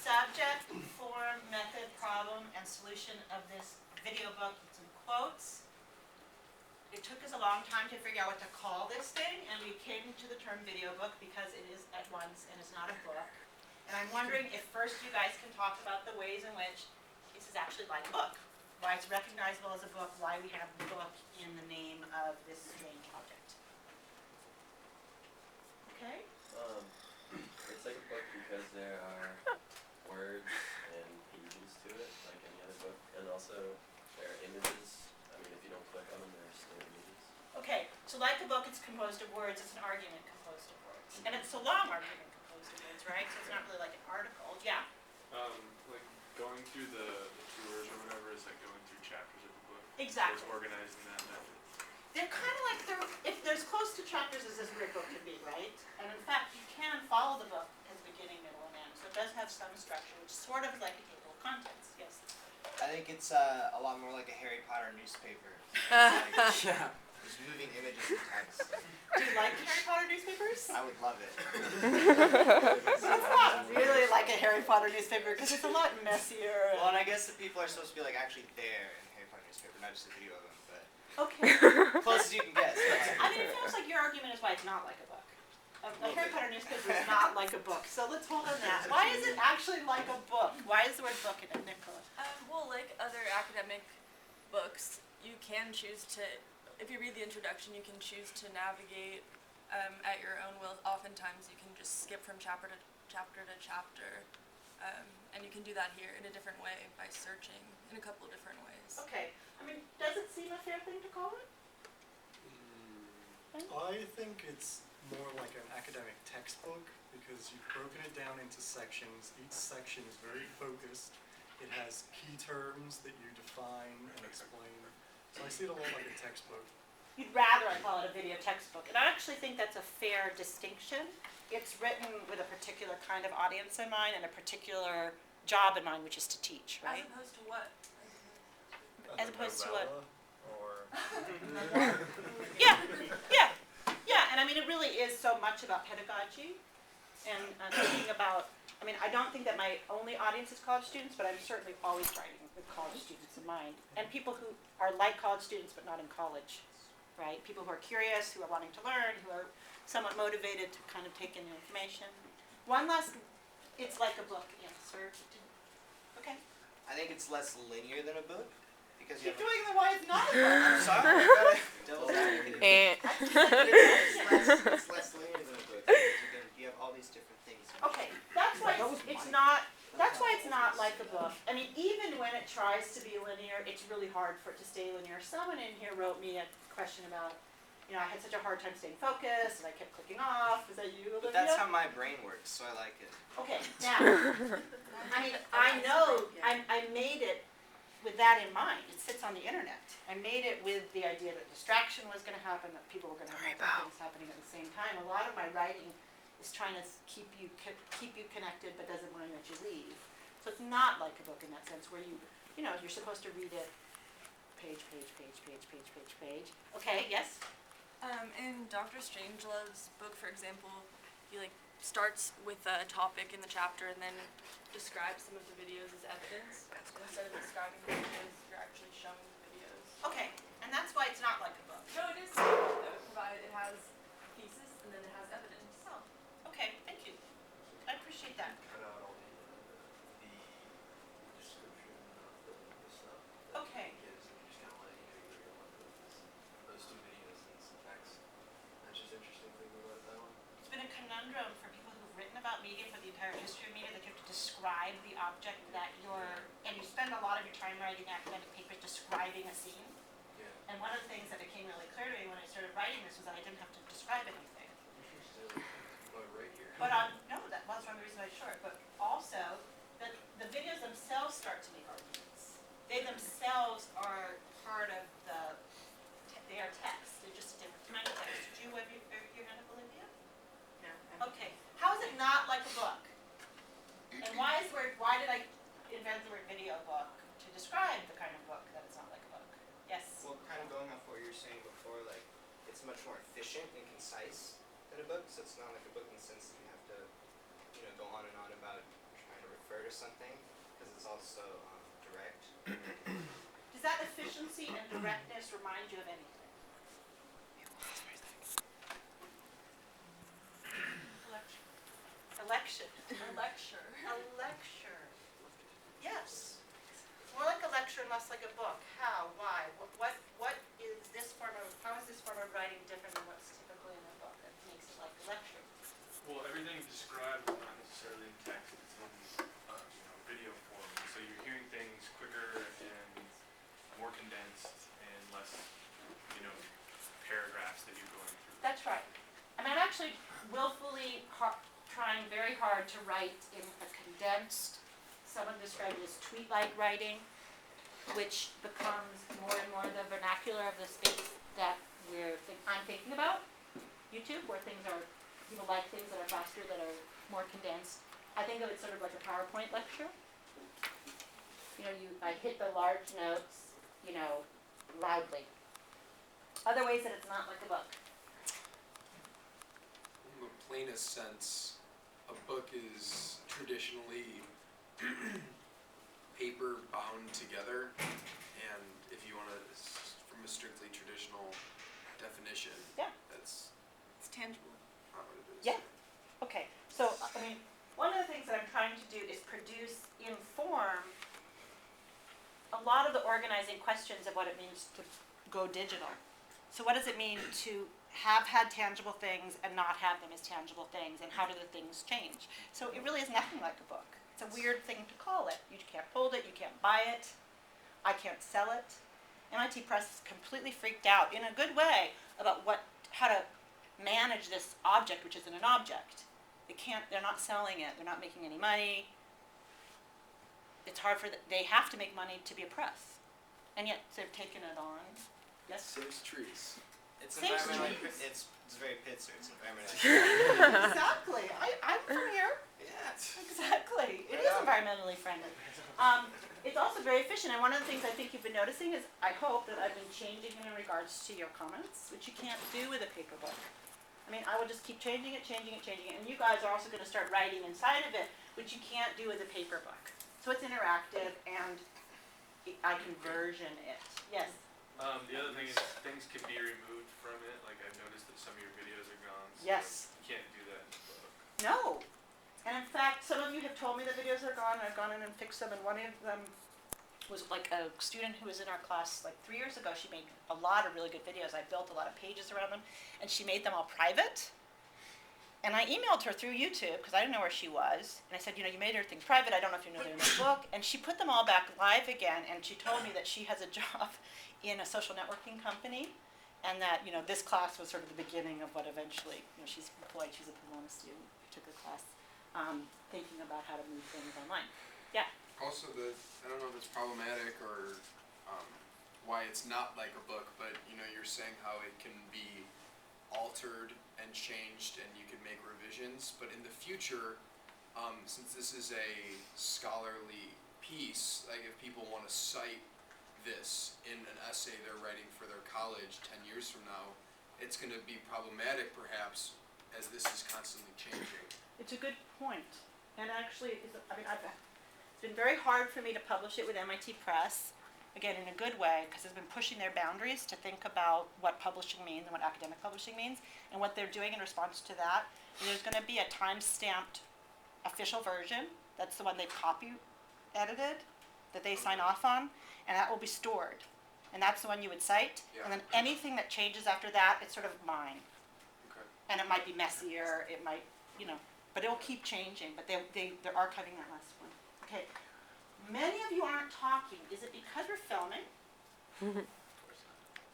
subject, form, method, problem, and solution of this video book. It's in quotes. It took us a long time to figure out what to call this thing, and we came to the term video book because it is at once and it's not a book. And I'm wondering if first you guys can talk about the ways in which this is actually like a book. Why it's recognizable as a book, why we have book in the name of this strange object. Okay? It's like a book because there are words and pages to it, like any other book, and also there are images. I mean, if you don't click on them, there's no images. Okay, so like a book, it's composed of words. It's an argument composed of words. And it's a long argument composed of words, right? So it's not really like an article. Yeah? Like going through the tours or whatever is like going through chapters of the book. Exactly. So it's organized in that method. They're kind of like, if there's close to chapters as this great book could be, right? And in fact, you can follow the book as beginning, middle, and end. So it does have some structure, which is sort of like a table of contents. Yes? I think it's a lot more like a Harry Potter newspaper. Like, Yeah. there's moving images and text. Do you like Harry Potter newspapers? I would love it. It's not really like a Harry Potter newspaper because it's a lot messier. Well, and I guess the people are supposed to be like actually there in Harry Potter newspaper, not just a video of them, but Okay. close as you can get. I mean, it feels like your argument is why it's not like a book. A Harry Potter newspaper is not like a book. So let's hold on that. Why is it actually like a book? Why is the word book in it, Nicola? Well, like other academic books, you can choose to, if you read the introduction, you can choose to navigate at your own will. Oftentimes, you can just skip from chapter to chapter, and you can do that here in a different way by searching in a couple of different ways. Okay. I mean, does it seem a fair thing to call it? I think it's more like an academic textbook because you've broken it down into sections. Each section is very focused. It has key terms that you define and explain. So I see it a lot like a textbook. You'd rather I call it a video textbook. And I actually think that's a fair distinction. It's written with a particular kind of audience in mind and a particular job in mind, which is to teach, right? As opposed to what? As opposed to what? Or Yeah, yeah, yeah. And I mean, it really is so much about pedagogy and thinking about, I mean, I don't think that my only audience is college students, but I'm certainly always writing with college students in mind. And people who are like college students but not in college, right? People who are curious, who are wanting to learn, who are somewhat motivated to kind of take in the information. One last, it's like a book answer. Okay. I think it's less linear than a book because you Keep have. doing the why it's not a book. I'm sorry. I gotta devil's advocate. It's less linear than a book. Because you have all these different things. Okay, that's why it's not. That's why it's not like a book. I mean, even when it tries to be linear, it's really hard for it to stay linear. Someone in here wrote me a question about, I had such a hard time staying focused, and I kept clicking off. Is that you, Olivia? But that's how my brain works, so I like it. Okay, now, I mean, I know I made it with that in mind. It sits on the internet. I made it with the idea that distraction was going to happen, that people were going to have multiple things happening at the same time. A lot of my writing is trying to keep you connected, but doesn't want to let you leave. So it's not like a book in that sense, where you're supposed to read it page. Okay, yes. In Dr. Strangelove's book, for example, he starts with a topic in the chapter and then describes some of the videos as evidence. Instead of describing the videos, you're actually showing the videos. Okay, and that's why it's not like a book. No, it is provided it has thesis and then it has evidence. Oh, okay, thank you. I appreciate that. Cut out all the description of the stuff. Okay. Because you're just kind of letting you're going with those two videos and some text. That's just interesting thinking about that one. It's been a conundrum for people who've written about media for the entire history of media, that you have to describe the object that and you spend a lot of your time writing academic papers describing a scene. Yeah. And one of the things that became really clear to me when I started writing this was that I didn't have to describe anything. Right here. But no, that was one of the reasons I short. But also, that the videos themselves start to make arguments. They themselves are part of they are text. They're just a different kind of text. Did you have your hand up, Olivia? No. Okay. How is it not like a book? And why did I invent the word video book to describe the kind of book that it's not like a book? Yes? Well, kind of going off what you were saying before, like it's much more efficient and concise than a book, so it's not like a book in the sense that you have to, go on and on about trying to refer to or something, because it's also direct. Does that efficiency and directness remind you of anything? Election. A lecture. A lecture. Yes. More like a lecture and less like a book. How? Why? What is this form of, how is this form of writing different than what's typically in a book that makes it like a lecture? Well, everything described is not necessarily in text, it's in video form. So you're hearing things quicker and more condensed and less, paragraphs that you're going through. That's right. I mean, I'm actually willfully trying very hard to write in a condensed, someone described it as tweet-like writing, which becomes more and more the vernacular of the space that I'm thinking about. YouTube, where people like things that are faster, that are more condensed. I think of it sort of like a PowerPoint lecture. I hit the large notes, loudly. Other ways that it's not like a book. In the plainest sense, a book is traditionally paper bound together, and if you want to, from a strictly traditional definition, Yeah. that's It's tangible. not what it is. Yeah. Okay, so, one of the things that I'm trying to do is produce in form a lot of the organizing questions of what it means to go digital. So what does it mean to have had tangible things and not have them as tangible things, and how do the things change? So it really is nothing like a book. It's a weird thing to call it. You can't hold it, you can't buy it, I can't sell it. MIT Press is completely freaked out, in a good way, about how to manage this object, which isn't an object. They're not selling it, they're not making any money. It's hard they have to make money to be a press. And yet they've taken it on. Yes? Saves trees. It's Saves environmentally, trees. it's very Pitzer, it's environmentally. Exactly. I'm from here. Yeah. Exactly. It is environmentally friendly. It's also very efficient, and one of the things I think you've been noticing is, I hope, that I've been changing in regards to your comments, which you can't do with a paper book. I will just keep changing it, and you guys are also going to start writing inside of it, which you can't do with a paper book. So it's interactive, and I can version it. Yes? The other thing is things can be removed from it. Like I've noticed that some of your videos are gone. So Yes. You can't do that in the book. No. And in fact, some of you have told me the videos are gone, and I've gone in and fixed them, and one of them was like a student who was in our class like 3 years ago. She made a lot of really good videos. I built a lot of pages around them, and she made them all private. And I emailed her through YouTube, because I didn't know where she was, and I said, you made everything private, I don't know if you know they're in the book, and she put them all back live again, and she told me that she has a job in a social networking company, and that, this class was sort of the beginning of what eventually, she's employed, she's a Pomona student who took a class, thinking about how to move things online. Yeah? Also, I don't know if it's problematic or why it's not like a book, but you're saying how it can be altered and changed, and you can make revisions. But in the future, since this is a scholarly piece, like if people want to cite this in an essay they're writing for their college 10 years from now, it's going to be problematic perhaps, as this is constantly changing. It's a good point. And actually, it's been very hard for me to publish it with MIT Press, again, in a good way, because it's been pushing their boundaries to think about what publishing means and what academic publishing means, and what they're doing in response to that. And there's going to be a time-stamped official version. That's the one they've copy-edited, that they sign off on, and that will be stored. And that's the one you would cite. Yeah. And then anything that changes after that, it's sort of mine. Okay. And it might be messier, it might, but it will keep changing, but they're archiving that last one. Okay, many of you aren't talking, is it because we're filming?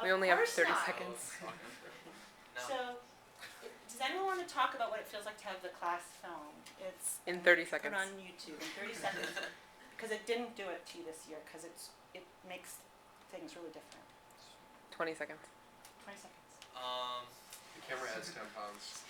We only have Of course 30 not. seconds. So, does anyone want to talk about what it feels like to have the class filmed? It's In 30 put seconds. on YouTube in 30 seconds, because it didn't do it to you this year, because it makes things really different. 20 seconds. 20 seconds. The camera adds 10 pounds.